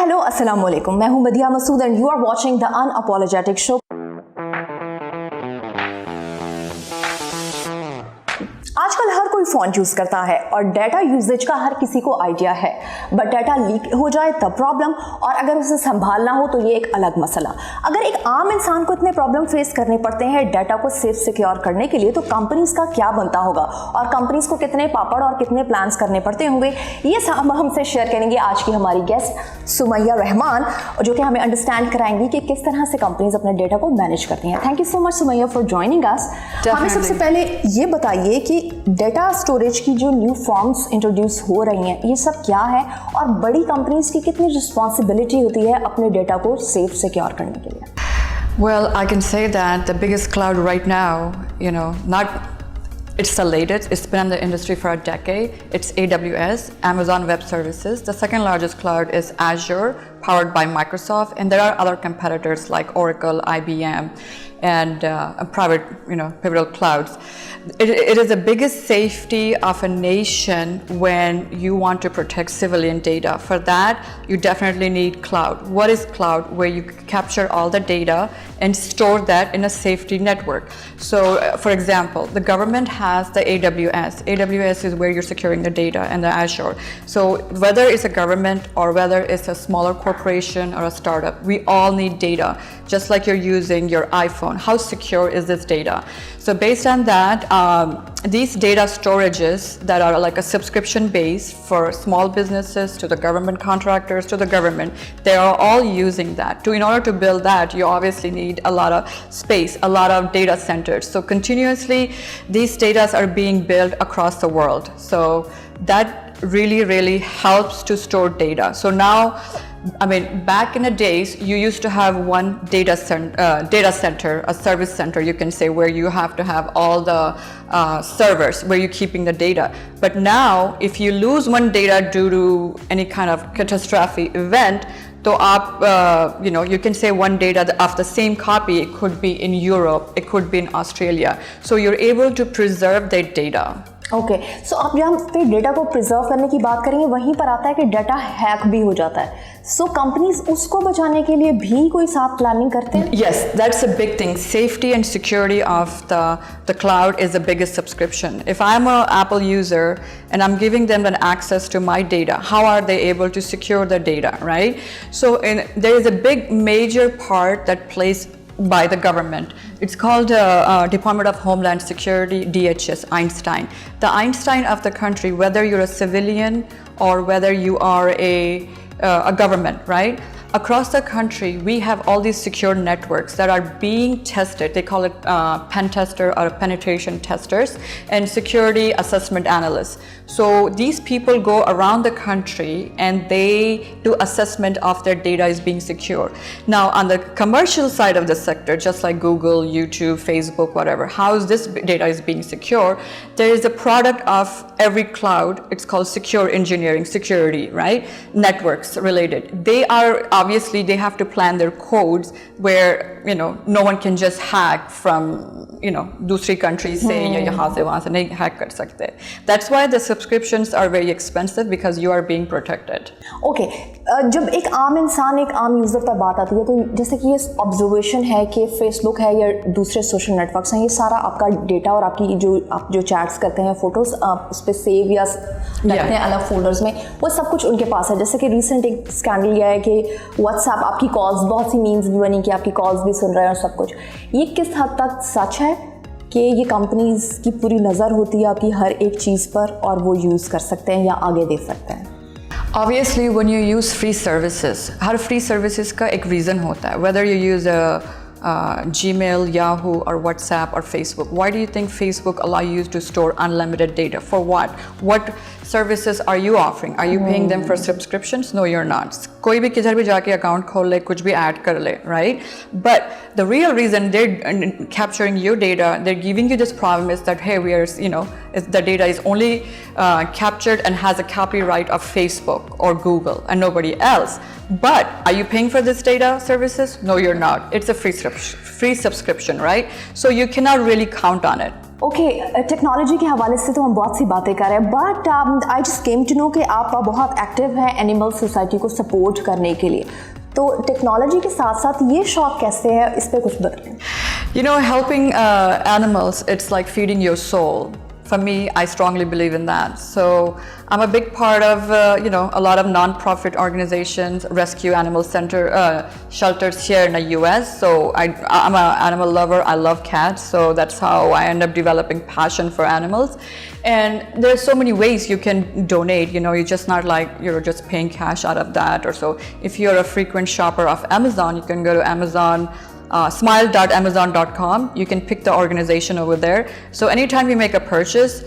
Hello अस्सलाम वालेकुम, मैं हूं Madiya Masood and you are watching the unapologetic show. आजकल हर कोई फ़ोन यूज़ करता है और डाटा यूजेज का हर किसी को आइडिया है, बट डाटा लीक हो जाए तब प्रॉब्लम, और अगर उसे संभालना हो तो ये एक अलग मसला। अगर एक आम इंसान को इतने प्रॉब्लम फेस करने पड़ते हैं डाटा को सेफ सिक्योर करने के लिए, तो कंपनीज का क्या बनता होगा और कंपनीज को कितने पापड़ और कितने प्लान्स करने पड़ते होंगे, ये सब हमसे शेयर करेंगे आज की हमारी गेस्ट सुमैया रहमान, जो कि हमें अंडरस्टैंड कराएंगी कि किस तरह से कंपनीज अपने डाटा को मैनेज करती हैं। Thank you so much Sumaiya for joining us. हमें सबसे पहले ये बताइए कि डेटा स्टोरेज की जो न्यू फॉर्म्स इंट्रोड्यूस हो रही हैं, ये सब क्या है और बड़ी कंपनीज की कितनी रिस्पॉन्सिबिलिटी होती है अपने डेटा को सेफ सिक्योर करने के लिए? Well, I can say that the biggest cloud right now, it's the latest. It's been in the industry for a decade. It's AWS, Amazon Web Services. The second largest cloud is Azure, powered by Microsoft, and there are other competitors like Oracle, IBM, and private, pivotal clouds. It is the biggest safety of a nation when you want to protect civilian data. For that, you definitely need cloud. What is cloud? Where you capture all the data and store that in a safety network. So, for example, the government has the AWS. AWS is where you're securing the data, and the Azure. So whether it's a government or whether it's a smaller corporation or a startup, we all need data. Just like you're using your iPhone, how secure is this data? So based on that, these data storages that are like a subscription base for small businesses to the government contractors to the government, they are all using that. In order to build that, you obviously need a lot of space, a lot of data centers. So continuously, these data are being built across the world. So that really helps to store data. So now, back in the days, you used to have one data center, a service center, you can say, where you have to have all the servers where you're keeping the data. But now, if you lose one data due to any kind of catastrophic event, so you can say one data of the same copy, it could be in Europe, it could be in Australia. So you're able to preserve that data. Okay, so आप जहाँ पे data को preserve करने की बात करेंगे, वहीं पर आता है कि डाटा हैक भी हो जाता है। सो कंपनीज उसको बचाने के लिए भी कोई साथ प्लानिंग करते हैं? Yes, that's a big thing. Safety and security of the cloud is the biggest subscription. If I'm an Apple user and I'm giving them an access to my data, how are they able to secure the data, right? So there is a big major part that plays by the government. It's called Department of Homeland Security, DHS, Einstein. The Einstein of the country, whether you're a civilian or whether you are a government, right? Across the country, we have all these secure networks that are being tested. They call it pen tester or penetration testers and security assessment analysts. So these people go around the country and they do assessment of their data is being secure. Now, on the commercial side of the sector, just like Google, YouTube, Facebook, whatever, how is this data is being secure? There is a product of every cloud. It's called secure engineering, security, right? Networks related. They are obviously they have to plan their codes where no one can just hack from दूसरी countries से या यहाँ से वहाँ से नहीं hack कर सकते. That's why the subscriptions are very expensive because you are being protected. Okay, जब एक आम इंसान, एक आम यूज़र तक बात आती है, तो जैसे कि ये ऑब्जर्वेशन है कि फेसबुक है या दूसरे सोशल नेटवर्क्स हैं, ये सारा आपका डेटा और आपकी आप जो चैट्स करते हैं, फोटोज़ आप उस पर सेव या रखते हैं अलग फोल्डर्स में, वो सब कुछ उनके पास है. जैसे कि रिसेंट एक स्कैंडल यह है कि व्हाट्सएप आपकी कॉल्स, बहुत सी मीम्स भी बनी कि आपकी कॉल्स भी सुन रहे हैं और सब कुछ. ये किस हद तक सच है कि ये कंपनीज की पूरी नज़र होती है आपकी हर एक चीज़ पर और वो यूज़ कर सकते हैं या आगे दे सकते हैं? Obviously, when you use free services, her free services का एक reason होता है. Whether you use Gmail, Yahoo, or WhatsApp, or Facebook. Why do you think Facebook allow you to store unlimited data? For what? What services are you offering? Are you paying them for subscriptions? No, you're not. कोई भी किधर भी जाके account खोल ले, कुछ भी add कर ले, right? But the real reason they're capturing your data, they're giving you this problem is that, hey, we are, the data is only captured and has a copyright of Facebook or Google and nobody else. But are you paying for this data services? No, you're not. It's a free subscription, right? So you cannot really count on it. Okay, technology के हवाले से तो हम बहुत सी बातें कर रहे हैं, but I just came to know कि आप बहुत एक्टिव हैं एनिमल सोसाइटी को सपोर्ट करने के लिए, तो टेक्नोलॉजी के साथ साथ ये शौक कैसे है, इस पर कुछ बताएं। You know, helping animals, it's like feeding your soul. For me, I strongly believe in that. So I'm a big part of, a lot of non-profit organizations, rescue animal shelters here in the US. So I'm an animal lover. I love cats. So that's how I end up developing passion for animals. And there's so many ways you can donate. You're just not like you're just paying cash out of that or so. If you're a frequent shopper of Amazon, you can go to Amazon. Smile.amazon.com. You can pick the organization over there. So anytime you make a purchase,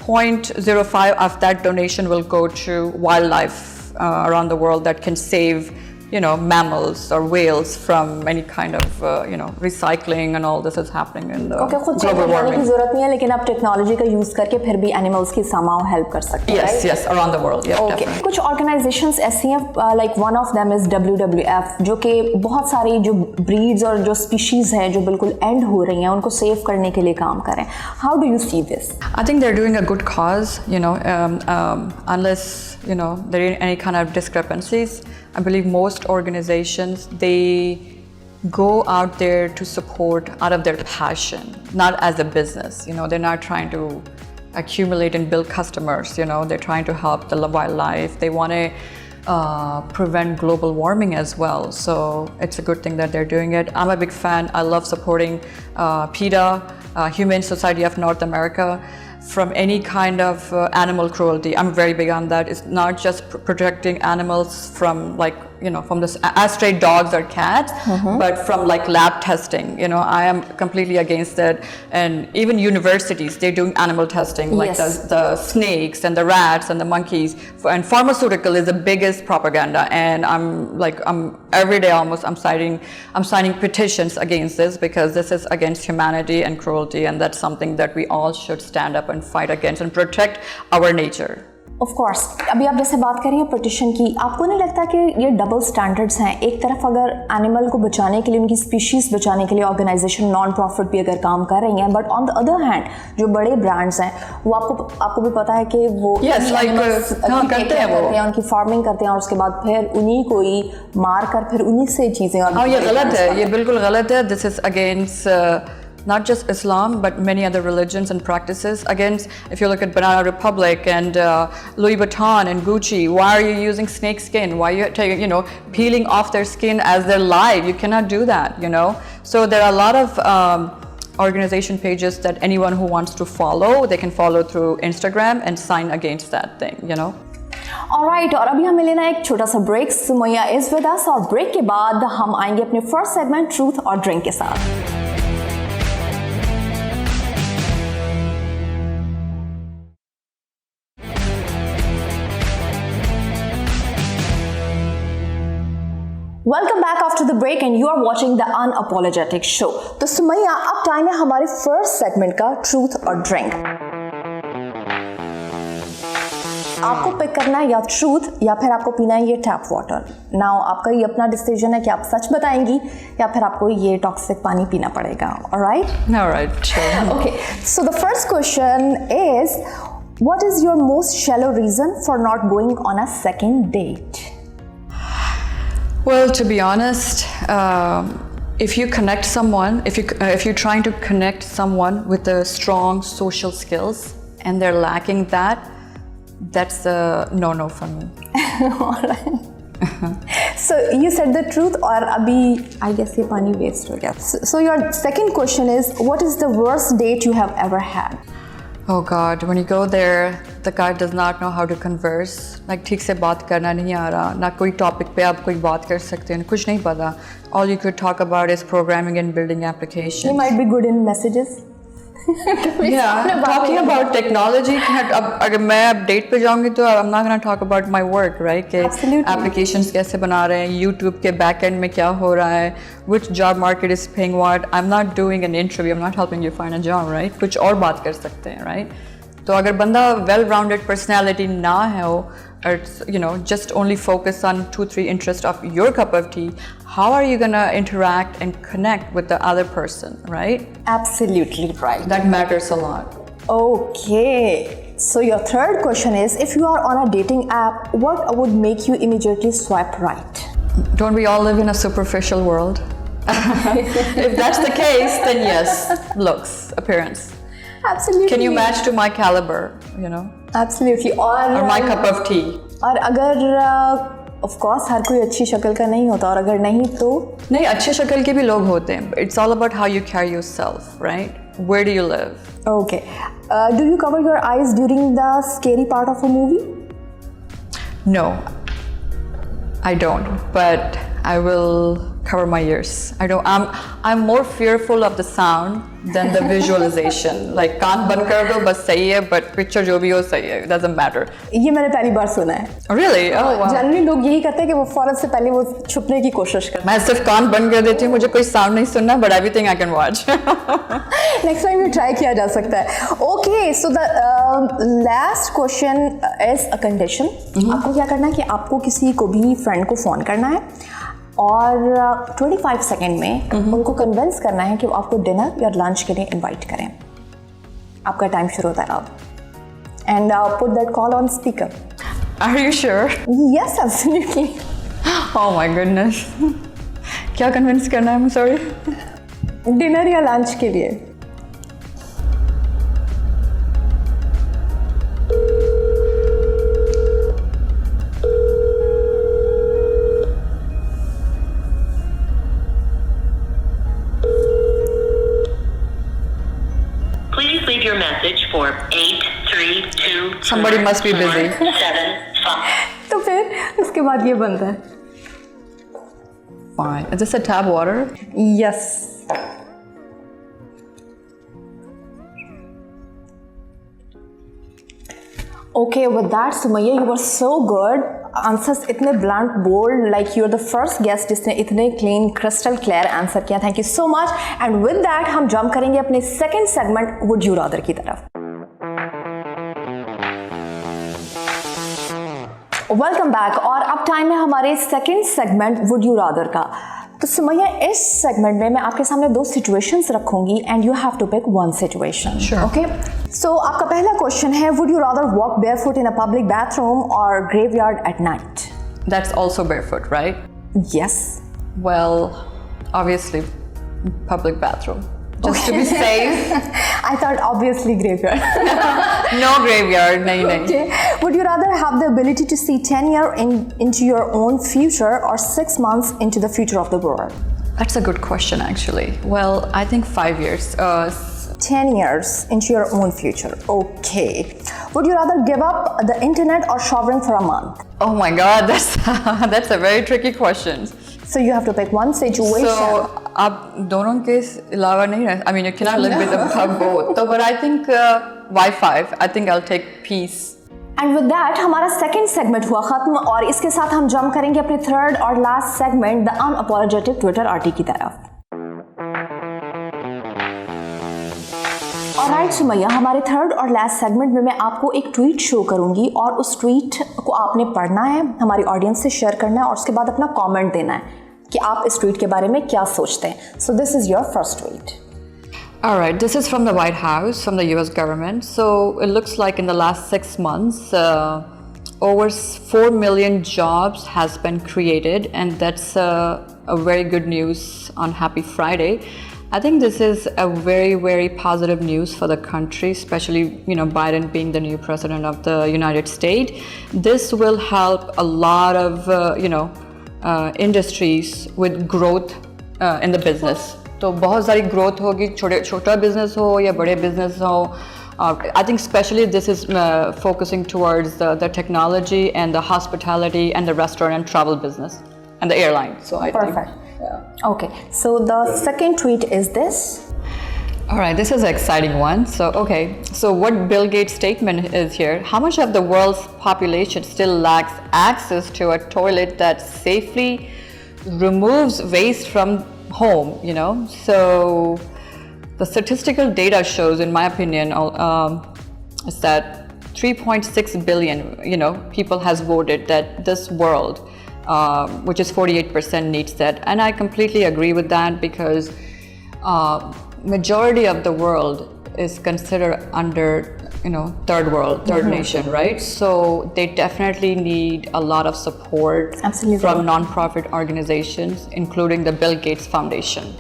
0.05 of that donation will go to wildlife around the world that can save, mammals or whales from any kind of, recycling and all this is happening in the खुद से global बनाने warming. की जरूरत नहीं है, लेकिन आप technology का यूज करके फिर भी एनिमल्स की समाओ हेल्प कर सकते हैं। Yes, yes, around the world. Yeah, okay, definitely. कुछ ऑर्गेनाइजेशंस ऐसी हैं, like one of them is WWF, जो कि बहुत सारी जो ब्रीड्स और जो स्पीशीज हैं जो बिल्कुल एंड हो रही हैं उनको सेव करने के लिए काम करें। How do you see this? I think they're doing a good cause, unless, there are any kind of discrepancies. I believe most organizations, they go out there to support out of their passion, not as a business. They're not trying to accumulate and build customers. They're trying to help the wildlife. They want to prevent global warming as well. So it's a good thing that they're doing it. I'm a big fan. I love supporting PETA, Humane Society of North America, from any kind of animal cruelty. I'm very big on that. It's not just protecting animals from from the stray dogs or cats, but from lab testing. I am completely against that. And even universities, they're doing animal testing, like Yes. the snakes and the rats and the monkeys. And pharmaceutical is the biggest propaganda. And I'm every day almost I'm signing petitions against this, because this is against humanity and cruelty, and that's something that we all should stand up and fight against and protect our nature. Of course, अभी आप जैसे बात कर रही हैं petition की, आपको नहीं लगता कि ये डबल स्टैंडर्ड्स हैं? एक तरफ अगर एनिमल को बचाने के लिए, उनकी स्पीशीज़ बचाने के लिए ऑर्गेनाइजेशन नॉन प्रॉफिट भी अगर काम कर रही हैं, but on the other hand जो बड़े ब्रांड्स हैं वो आपको भी पता है कि वो करते हैं, उनकी फार्मिंग करते हैं और उसके बाद फिर उन्हीं को ही मार कर फिर उन्हीं से चीज़ें ये गलत है, ये बिल्कुल गलत है. This is against not just Islam, but many other religions and practices. Against, if you look at Banana Republic and Louis Vuitton and Gucci, why are you using snake skin? Why are you taking, peeling off their skin as their life? You cannot do that, So there are a lot of organization pages that anyone who wants to follow, they can follow through Instagram and sign against that thing, alright, और अभी हमें लेना है एक छोटा सा break. Sumaiya is with us, और break के बाद हम आएंगे अपने फर्स्ट सेगमेंट ट्रूथ और ड्रिंक के साथ. Welcome back after the break and you are watching the unapologetic show. तो सुमैया, अब टाइम है हमारे फर्स्ट सेगमेंट का, ट्रूथ और ड्रिंक. आपको पिक करना है या ट्रूथ या फिर आपको पीना है ये टैप वाटर. नाउ आपका ये अपना डिसीजन है कि आप सच बताएंगी या फिर आपको ये टॉक्सिक पानी पीना पड़ेगा. Alright, sure. Okay, so the first question is, what is your most shallow reason for not going on a second date? Well, to be honest, if you connect someone, if you're trying to connect someone with the strong social skills and they're lacking that, that's a no-no for me. So you said the truth, और अभी I guess ये पानी waste हो गया. So your second question is, what is the worst date you have ever had? Oh God, when you go there, the guy does not know how to converse. ठीक से बात करना नहीं आ रहा, ना कोई टॉपिक पे आप कोई बात कर सकते हैं, कुछ नहीं पता. All you could talk about is programming and building applications. He might be good in messages. Yeah, talking about technology. अब अगर मैं अपडेट पे जाऊंगी तो I'm not gonna talk about my work, right? कि applications कैसे बना रहे हैं, YouTube के back end में क्या हो रहा है, which job market is paying what. I'm not doing an interview. I'm not helping you find a job, right? कुछ और बात कर सकते हैं, right? तो अगर बंदा well-rounded personality ना हो or just only focus on 2-3 interests of your cup of tea, how are you gonna interact and connect with the other person, right? Absolutely right. That matters a lot. Okay, so your third question is, if you are on a dating app, what would make you immediately swipe right? Don't we all live in a superficial world? If that's the case, then yes, looks, appearance. Absolutely. Can you match to my caliber, Absolutely. or my cup of tea? और अगर of course हर कोई अच्छी शक्ल का नहीं होता, और अगर नहीं तो नहीं, अच्छे शक्ल के भी लोग होते हैं. It's all about how you carry yourself, right? Where do you live? Okay. Do you cover your eyes during the scary part of a movie? No, I don't, but I will cover my ears. I'm more fearful of the sound than the visualization. Like कान बंद कर दो बस सही है, but picture जो भी हो सही है, it doesn't matter. ये मैंने पहली बार सुना है. Really? Oh wow. जनरली लोग यही करते हैं कि वो फौरन से पहले वो छुपने की कोशिश करते मैं सिर्फ कान बंद कर देती हूँ, मुझे कोई साउंड नहीं सुनना, but everything I can watch. हैं. नेक्स्ट टाइम ये ट्राई किया जा सकता है. Okay, so the last question is a condition. आपको क्या करना है कि आपको किसी को भी फ्रेंड को फ़ोन करना है और 25 सेकेंड में उनको कन्विंस करना है कि वो आपको डिनर या लंच के लिए इनवाइट करें. आपका टाइम शुरू होता है अब. And put that call on speaker. Are you sure? Yes, absolutely. Oh my goodness. क्या कन्विंस करना है? I'm sorry. डिनर या लंच के लिए. Please leave your message for 832. Somebody must be busy. 75. तो फिर उसके बाद ये बनता है. Fine. Is this a tap water? Yes. Okay, with that, Sumaya, you were so good. Answers इतने blunt, bold, like you're the first guest जिसने इतने clean, crystal clear answer किया. Thank you so much. And with that, हम jump करेंगे अपने second segment, Would You Rather की तरफ. Welcome back. और अब टाइम है हमारे second segment would you rather का. तो सुमैया, इस सेगमेंट में मैं आपके सामने 2 सिचुएशंस रखूंगी and you have to pick one situation. Okay, so आपका पहला क्वेश्चन है, would you rather walk barefoot in a public bathroom और graveyard at night? That's also barefoot, right? Yes. Well, obviously, public bathroom. Just to be safe. I thought obviously graveyard. No graveyard, nahi. Okay. Would you rather have the ability to see 10 years into your own future or 6 months into the future of the world? That's a good question, actually. Well, I think 5 years. 10 years into your own future. Okay. Would you rather give up the internet or showering for a month? Oh my God, that's a very tricky question. So you have to pick one situation. So, आप दोनों के अलावा नहीं रह. I mean, you cannot live with them both. So, but I think Wi-Fi. I think I'll take peace. And with that, हमारा second segment हुआ खत्म और इसके साथ हम जंप करेंगे अपने थर्ड और last segment, the unapologetic Twitter arty की तरफ. ऑलराइट सुमैया, हमारे थर्ड और लास्ट सेगमेंट में मैं आपको एक ट्वीट शो करूंगी और उस ट्वीट को आपने पढ़ना है, हमारी ऑडियंस से शेयर करना है और उसके बाद अपना कमेंट देना है कि आप इस ट्वीट के बारे में क्या सोचते हैं. So this is your first tweet. All right, this is from the White House, from the US government. So it looks like in the last 6 months, over 4 million jobs has been created, and that's a very good news on Happy Friday. I think this is a very, very positive news for the country, especially, Biden being the new president of the United States. This will help a lot of, industries with growth in the business. तो बहुत सारी growth होगी, छोटा business हो या बड़े business हो. I think especially this is focusing towards the technology and the hospitality and the restaurant and travel business and the airline. So I Perfect. think. Yeah. Okay, so the second tweet is this. All right, this is an exciting one. So what Bill Gates' statement is here, how much of the world's population still lacks access to a toilet that safely removes waste from home, So the statistical data shows, in my opinion, is that 3.6 billion, people has voted that this world, which is 48%, needs that. And I completely agree with that because majority of the world is considered under, third world, third nation, right? So they definitely need a lot of support from non-profit organizations, including the Bill Gates Foundation.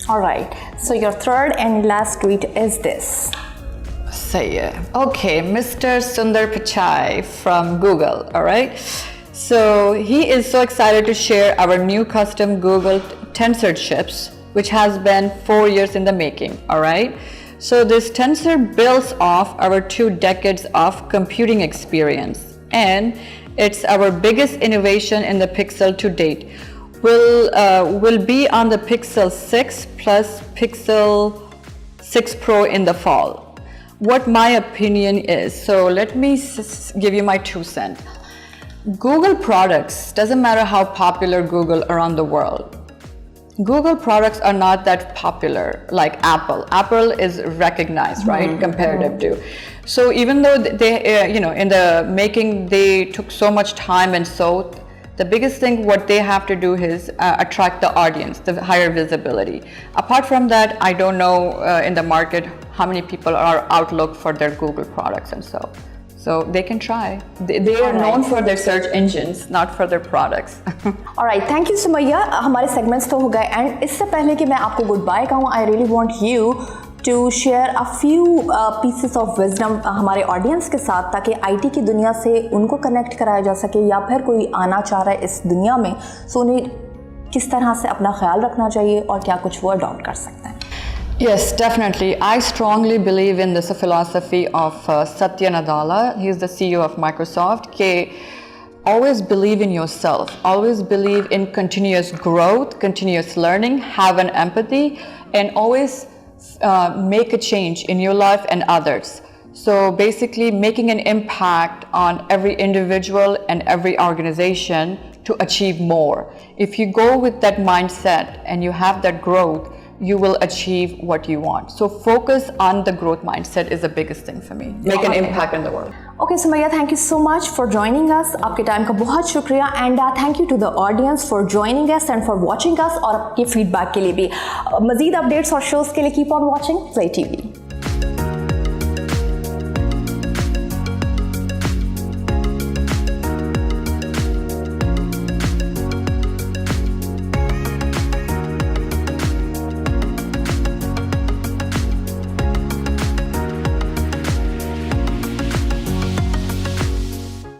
All right. So your third and last tweet is this. Say it. Okay, Mr. Sundar Pichai from Google, all right? So he is so excited to share our new custom Google Tensor chips, which has been 4 years in the making, all right? So this Tensor builds off our 2 decades of computing experience, and it's our biggest innovation in the Pixel to date. Will be on the Pixel 6 plus Pixel 6 Pro in the fall. What my opinion is, so let me give you my 2 cents. Google products, doesn't matter how popular Google around the world, Google products are not that popular like Apple. Apple is recognized, right, comparative to. So even though they, in the making, they took so much time and so, the biggest thing what they have to do is attract the audience, the higher visibility. Apart from that, I don't know in the market how many people are outlook for their Google products and so. So they can try. They are known for their search engines, not for their products. Alright, thank you Sumaya. हमारे segments तो हो गए and इससे पहले कि मैं आपको goodbye कहूँ, I really want you to share a few pieces of wisdom हमारे audience के साथ ताकि IT की दुनिया से उनको connect कराया जा सके या फिर कोई आना चाह रहा है इस दुनिया में, so उन्हें किस तरह से अपना ख्याल रखना चाहिए और क्या कुछ वो adopt कर सकते हैं. Yes, definitely. I strongly believe in this philosophy of Satya Nadella. He is the CEO of Microsoft. Always believe in yourself. Always believe in continuous growth, continuous learning, have an empathy, and always make a change in your life and others. So basically making an impact on every individual and every organization to achieve more. If you go with that mindset and you have that growth, you will achieve what you want. So focus on the growth mindset is the biggest thing for me. Make an impact in the world. Okay, Sumaya, thank you so much for joining us. आपके time का बहुत शुक्रिया and thank you to the audience for joining us and for watching us और आपके feedback के लिए भी. मज़ीद updates और shows के लिए keep on watching Play TV.